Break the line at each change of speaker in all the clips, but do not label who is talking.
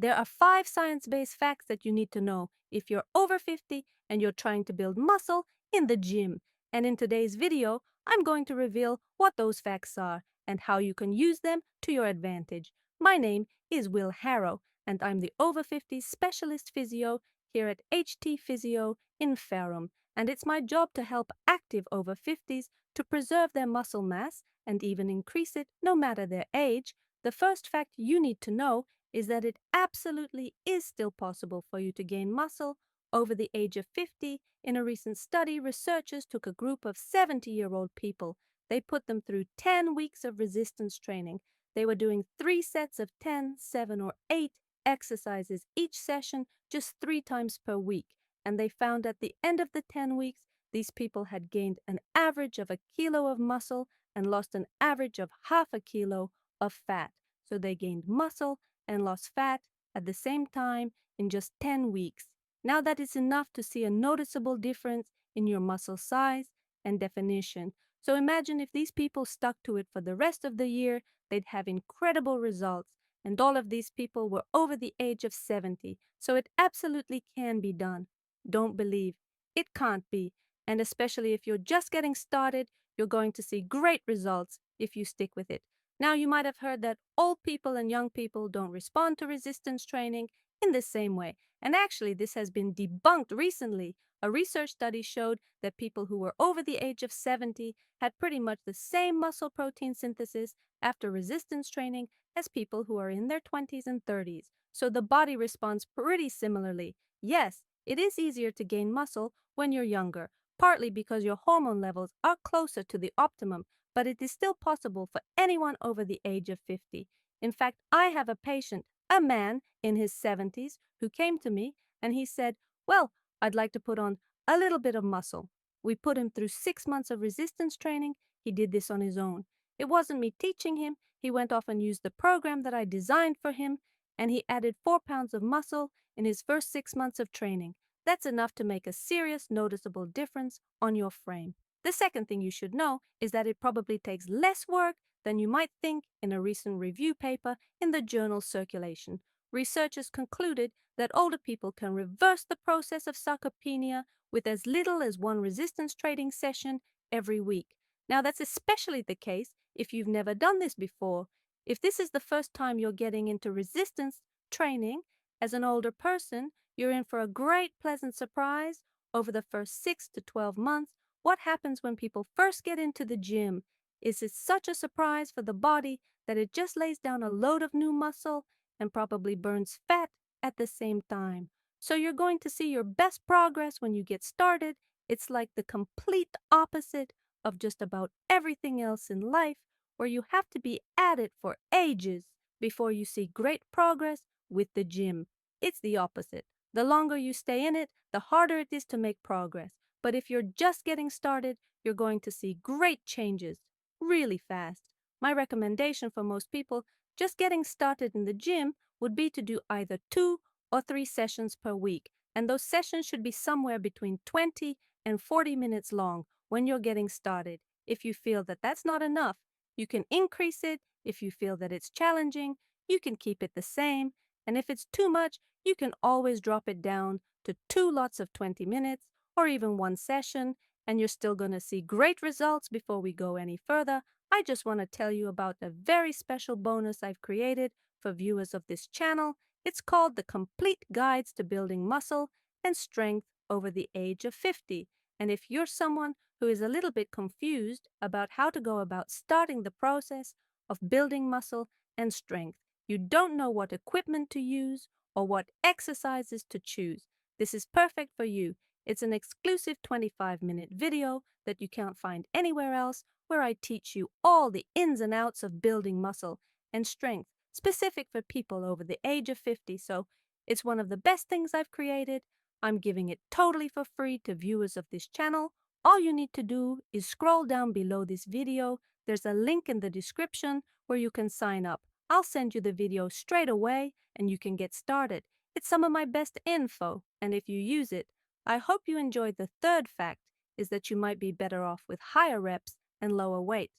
There are 5 science-based facts that you need to know if you're over 50 and you're trying to build muscle in the gym. And in today's video, I'm going to reveal what those facts are and how you can use them to your advantage. My name is Will Harrow, and I'm the over 50 specialist physio here at HT Physio in Ferrum. And it's my job to help active over 50s to preserve their muscle mass and even increase it no matter their age. The first fact you need to know is that it absolutely is still possible for you to gain muscle over the age of 50. In a recent study, researchers took a group of 70-year-old people. They put them through 10 weeks of resistance training. They were doing 3 sets of 10, 7, or 8 exercises each session, just 3 times per week. And they found at the end of the 10 weeks, these people had gained an average of 1 kilo of muscle and lost an average of half a kilo of fat. So they gained muscle and lost fat at the same time in just 10 weeks. Now that is enough to see a noticeable difference in your muscle size and definition. So imagine if these people stuck to it for the rest of the year, they'd have incredible results. And all of these people were over the age of 70. So it absolutely can be done. Don't believe it can't be. And especially if you're just getting started, you're going to see great results if you stick with it. Now, you might have heard that old people and young people don't respond to resistance training in the same way. And actually, this has been debunked recently. A research study showed that people who were over the age of 70 had pretty much the same muscle protein synthesis after resistance training as people who are in their 20s and 30s. So the body responds pretty similarly. Yes, it is easier to gain muscle when you're younger, partly because your hormone levels are closer to the optimum, but it is still possible for anyone over the age of 50. In fact, I have a patient, a man in his 70s, who came to me and he said, "Well, I'd like to put on a little bit of muscle." We put him through 6 months of resistance training. He did this on his own. It wasn't me teaching him. He went off and used the program that I designed for him, and he added 4 pounds of muscle in his first 6 months of training. That's enough to make a serious, noticeable difference on your frame. The second thing you should know is that it probably takes less work than you might think in a recent review paper in the journal Circulation. Researchers concluded that older people can reverse the process of sarcopenia with as little as 1 resistance training session every week. Now, that's especially the case if you've never done this before. If this is the first time you're getting into resistance training as an older person, you're in for a great, pleasant surprise over the first 6 to 12 months. What happens when people first get into the gym? Is it such a surprise for the body that it just lays down a load of new muscle and probably burns fat at the same time? So you're going to see your best progress when you get started. It's like the complete opposite of just about everything else in life, where you have to be at it for ages before you see great progress with the gym. It's the opposite. The longer you stay in it, the harder it is to make progress. But if you're just getting started, you're going to see great changes really fast. My recommendation for most people just getting started in the gym would be to do either 2 or 3 sessions per week. And those sessions should be somewhere between 20 and 40 minutes long when you're getting started. If you feel that that's not enough, you can increase it. If you feel that it's challenging, you can keep it the same. And if it's too much, you can always drop it down to 2 lots of 20 minutes or even 1 session, and you're still going to see great results. Before we go any further, I just want to tell you about a very special bonus I've created for viewers of this channel. It's called the Complete Guides to Building Muscle and Strength Over the Age of 50. And if you're someone who is a little bit confused about how to go about starting the process of building muscle and strength, you don't know what equipment to use or what exercises to choose, this is perfect for you. It's an exclusive 25-minute video that you can't find anywhere else, where I teach you all the ins and outs of building muscle and strength, specific for people over the age of 50. So it's one of the best things I've created. I'm giving it totally for free to viewers of this channel. All you need to do is scroll down below this video. There's a link in the description where you can sign up. I'll send you the video straight away and you can get started. It's some of my best info, and if you use it, I hope you enjoyed. The third fact is that you might be better off with higher reps and lower weight.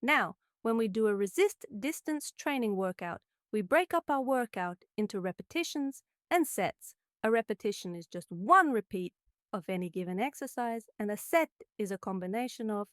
Now, when we do a resist distance training workout, we break up our workout into repetitions and sets. A repetition is just one repeat of any given exercise, and a set is a combination of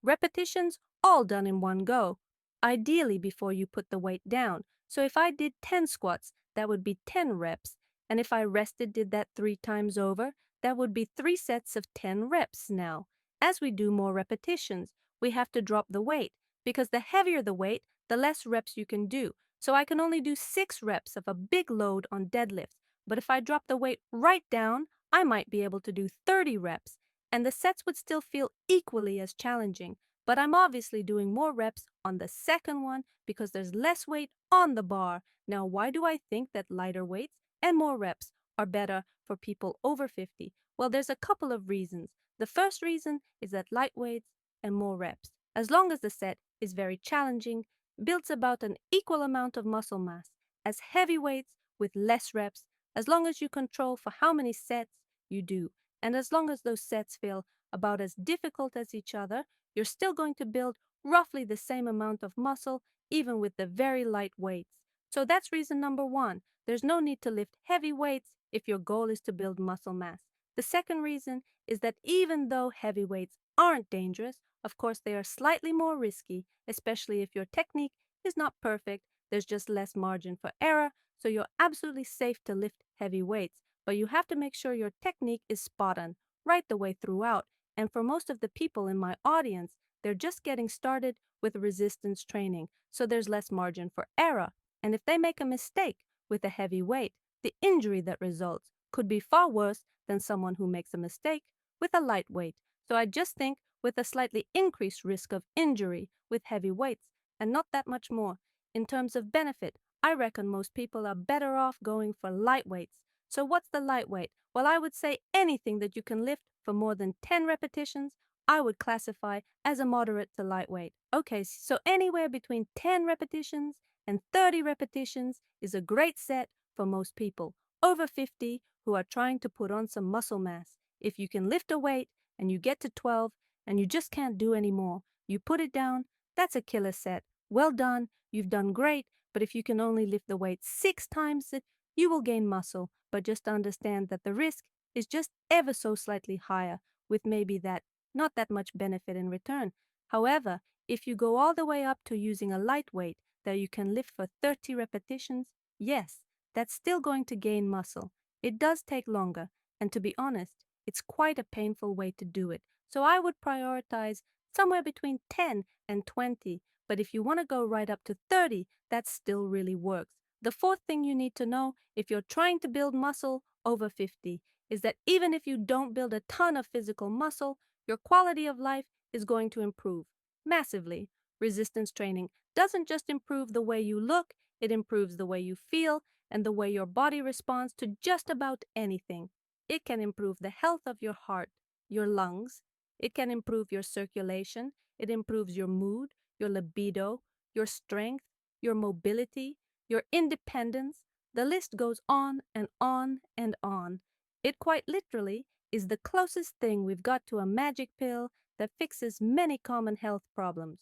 repetitions all done in one go, ideally before you put the weight down. So if I did 10 squats, that would be 10 reps. And if I rested, did that 3 times over, that would be 3 sets of 10 reps now. As we do more repetitions, we have to drop the weight, because the heavier the weight, the less reps you can do. So I can only do 6 reps of a big load on deadlifts. But if I drop the weight right down, I might be able to do 30 reps, and the sets would still feel equally as challenging. But I'm obviously doing more reps on the second one because there's less weight on the bar. Now, why do I think that lighter weights and more reps are better for people over 50? Well, there's a couple of reasons. The first reason is that light weights and more reps, as long as the set is very challenging, builds about an equal amount of muscle mass as heavy weights with less reps, as long as you control for how many sets you do, and as long as those sets feel about as difficult as each other, you're still going to build roughly the same amount of muscle, even with the very light weights. So that's reason number one. There's no need to lift heavy weights if your goal is to build muscle mass. The second reason is that even though heavy weights aren't dangerous, of course they are slightly more risky, especially if your technique is not perfect. There's just less margin for error, so you're absolutely safe to lift heavy weights. But you have to make sure your technique is spot on right the way throughout. And for most of the people in my audience, they're just getting started with resistance training, so there's less margin for error. And if they make a mistake with a heavy weight, the injury that results could be far worse than someone who makes a mistake with a light weight. So I just think with a slightly increased risk of injury with heavy weights, and not that much more. In terms of benefit, I reckon most people are better off going for light weights. So what's the lightweight? Well, I would say anything that you can lift for more than 10 repetitions, I would classify as a moderate to lightweight. Okay, so anywhere between 10 repetitions and 30 repetitions is a great set for most people over 50 who are trying to put on some muscle mass. If you can lift a weight and you get to 12 and you just can't do any more, you put it down, that's a killer set. Well done, you've done great, but if you can only lift the weight 6 times, you will gain muscle, but just understand that the risk is just ever so slightly higher, with maybe that not that much benefit in return. However, if you go all the way up to using a lightweight that you can lift for 30 repetitions, yes, that's still going to gain muscle. It does take longer, and to be honest, it's quite a painful way to do it. So I would prioritize somewhere between 10 and 20, but if you want to go right up to 30, that still really works. The fourth thing you need to know if you're trying to build muscle over 50 is that even if you don't build a ton of physical muscle, your quality of life is going to improve massively. Resistance training doesn't just improve the way you look, it improves the way you feel and the way your body responds to just about anything. It can improve the health of your heart, your lungs, it can improve your circulation, it improves your mood, your libido, your strength, your mobility, your independence. The list goes on and on and on. It quite literally is the closest thing we've got to a magic pill that fixes many common health problems.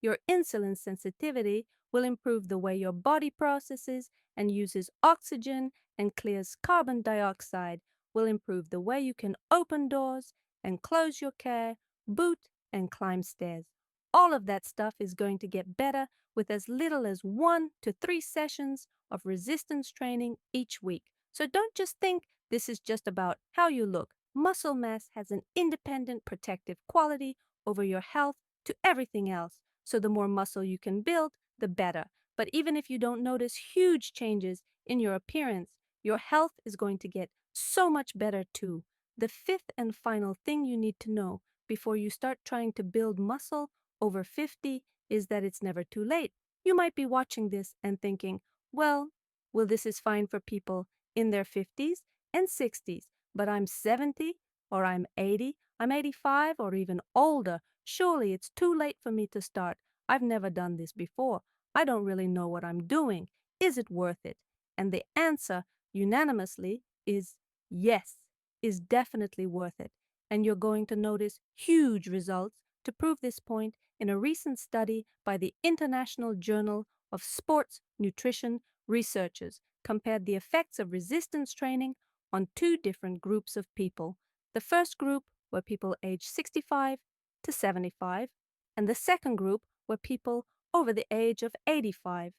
Your insulin sensitivity will improve the way your body processes and uses oxygen and clears carbon dioxide, will improve the way you can open doors and close your car, boot and climb stairs. All of that stuff is going to get better with as little as 1 to 3 sessions of resistance training each week. So don't just think this is just about how you look. Muscle mass has an independent protective quality over your health to everything else. So the more muscle you can build, the better. But even if you don't notice huge changes in your appearance, your health is going to get so much better too. The fifth and final thing you need to know before you start trying to build muscle over 50 is that it's never too late. You might be watching this and thinking, well, this is fine for people in their 50s and 60s, but I'm 70 or I'm 80, I'm 85 or even older. Surely it's too late for me to start. I've never done this before. I don't really know what I'm doing. Is it worth it? And the answer unanimously is yes, is definitely worth it. And you're going to notice huge results to prove this point in a recent study by the International Journal of sports nutrition researchers compared the effects of resistance training on two different groups of people. The first group were people aged 65 to 75, and the second group were people over the age of 85.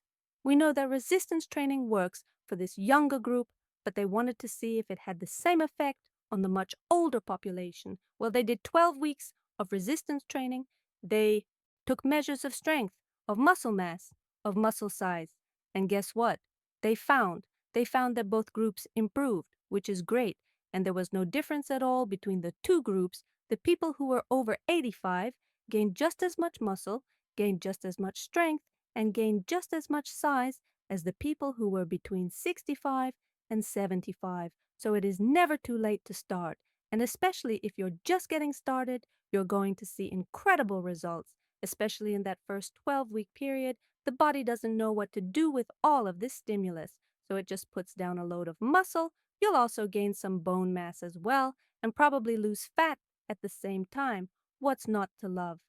We know that resistance training works for this younger group, but they wanted to see if it had the same effect on the much older population. Well, they did 12 weeks of resistance training. They took measures of strength, of muscle mass, of muscle size. And guess what? They found that both groups improved, which is great, and there was no difference at all between the two groups. The people who were over 85 gained just as much muscle, gained just as much strength, and gained just as much size as the people who were between 65 and 75. So it is never too late to start. And especially if you're just getting started, you're going to see incredible results, especially in that first 12-week period. The body doesn't know what to do with all of this stimulus, so it just puts down a load of muscle. You'll also gain some bone mass as well, and probably lose fat at the same time. What's not to love?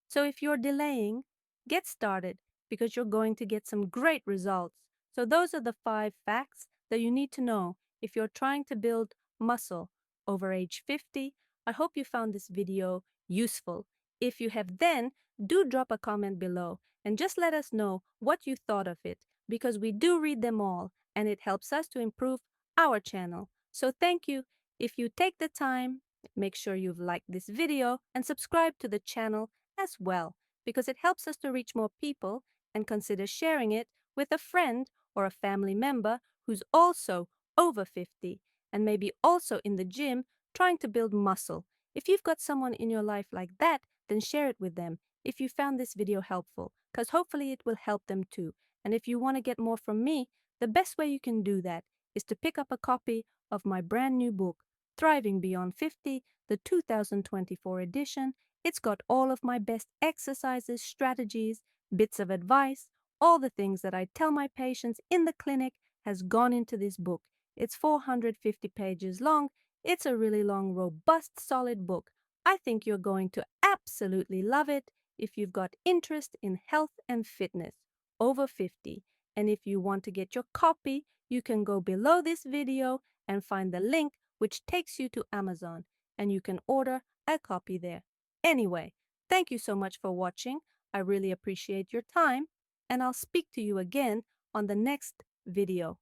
So if you're delaying, get started because you're going to get some great results. So those are the 5 facts that you need to know if you're trying to build muscle over age 50. I hope you found this video useful. If you have, then do drop a comment below and just let us know what you thought of it, because we do read them all and it helps us to improve our channel. So thank you. If you take the time, make sure you've liked this video and subscribe to the channel as well, because it helps us to reach more people, and consider sharing it with a friend or a family member who's also over 50 and maybe also in the gym trying to build muscle. If you've got someone in your life like that, then share it with them if you found this video helpful, because hopefully it will help them too. And if you want to get more from me, the best way you can do that is to pick up a copy of my brand new book, Thriving Beyond 50, the 2024 edition. It's got all of my best exercises, strategies, bits of advice, all the things that I tell my patients in the clinic has gone into this book. It's 450 pages long. It's a really long, robust, solid book. I think you're going to absolutely love it if you've got interest in health and fitness over 50. And if you want to get your copy, you can go below this video and find the link which takes you to Amazon, and you can order a copy there. Anyway, thank you so much for watching. I really appreciate your time, and I'll speak to you again on the next video.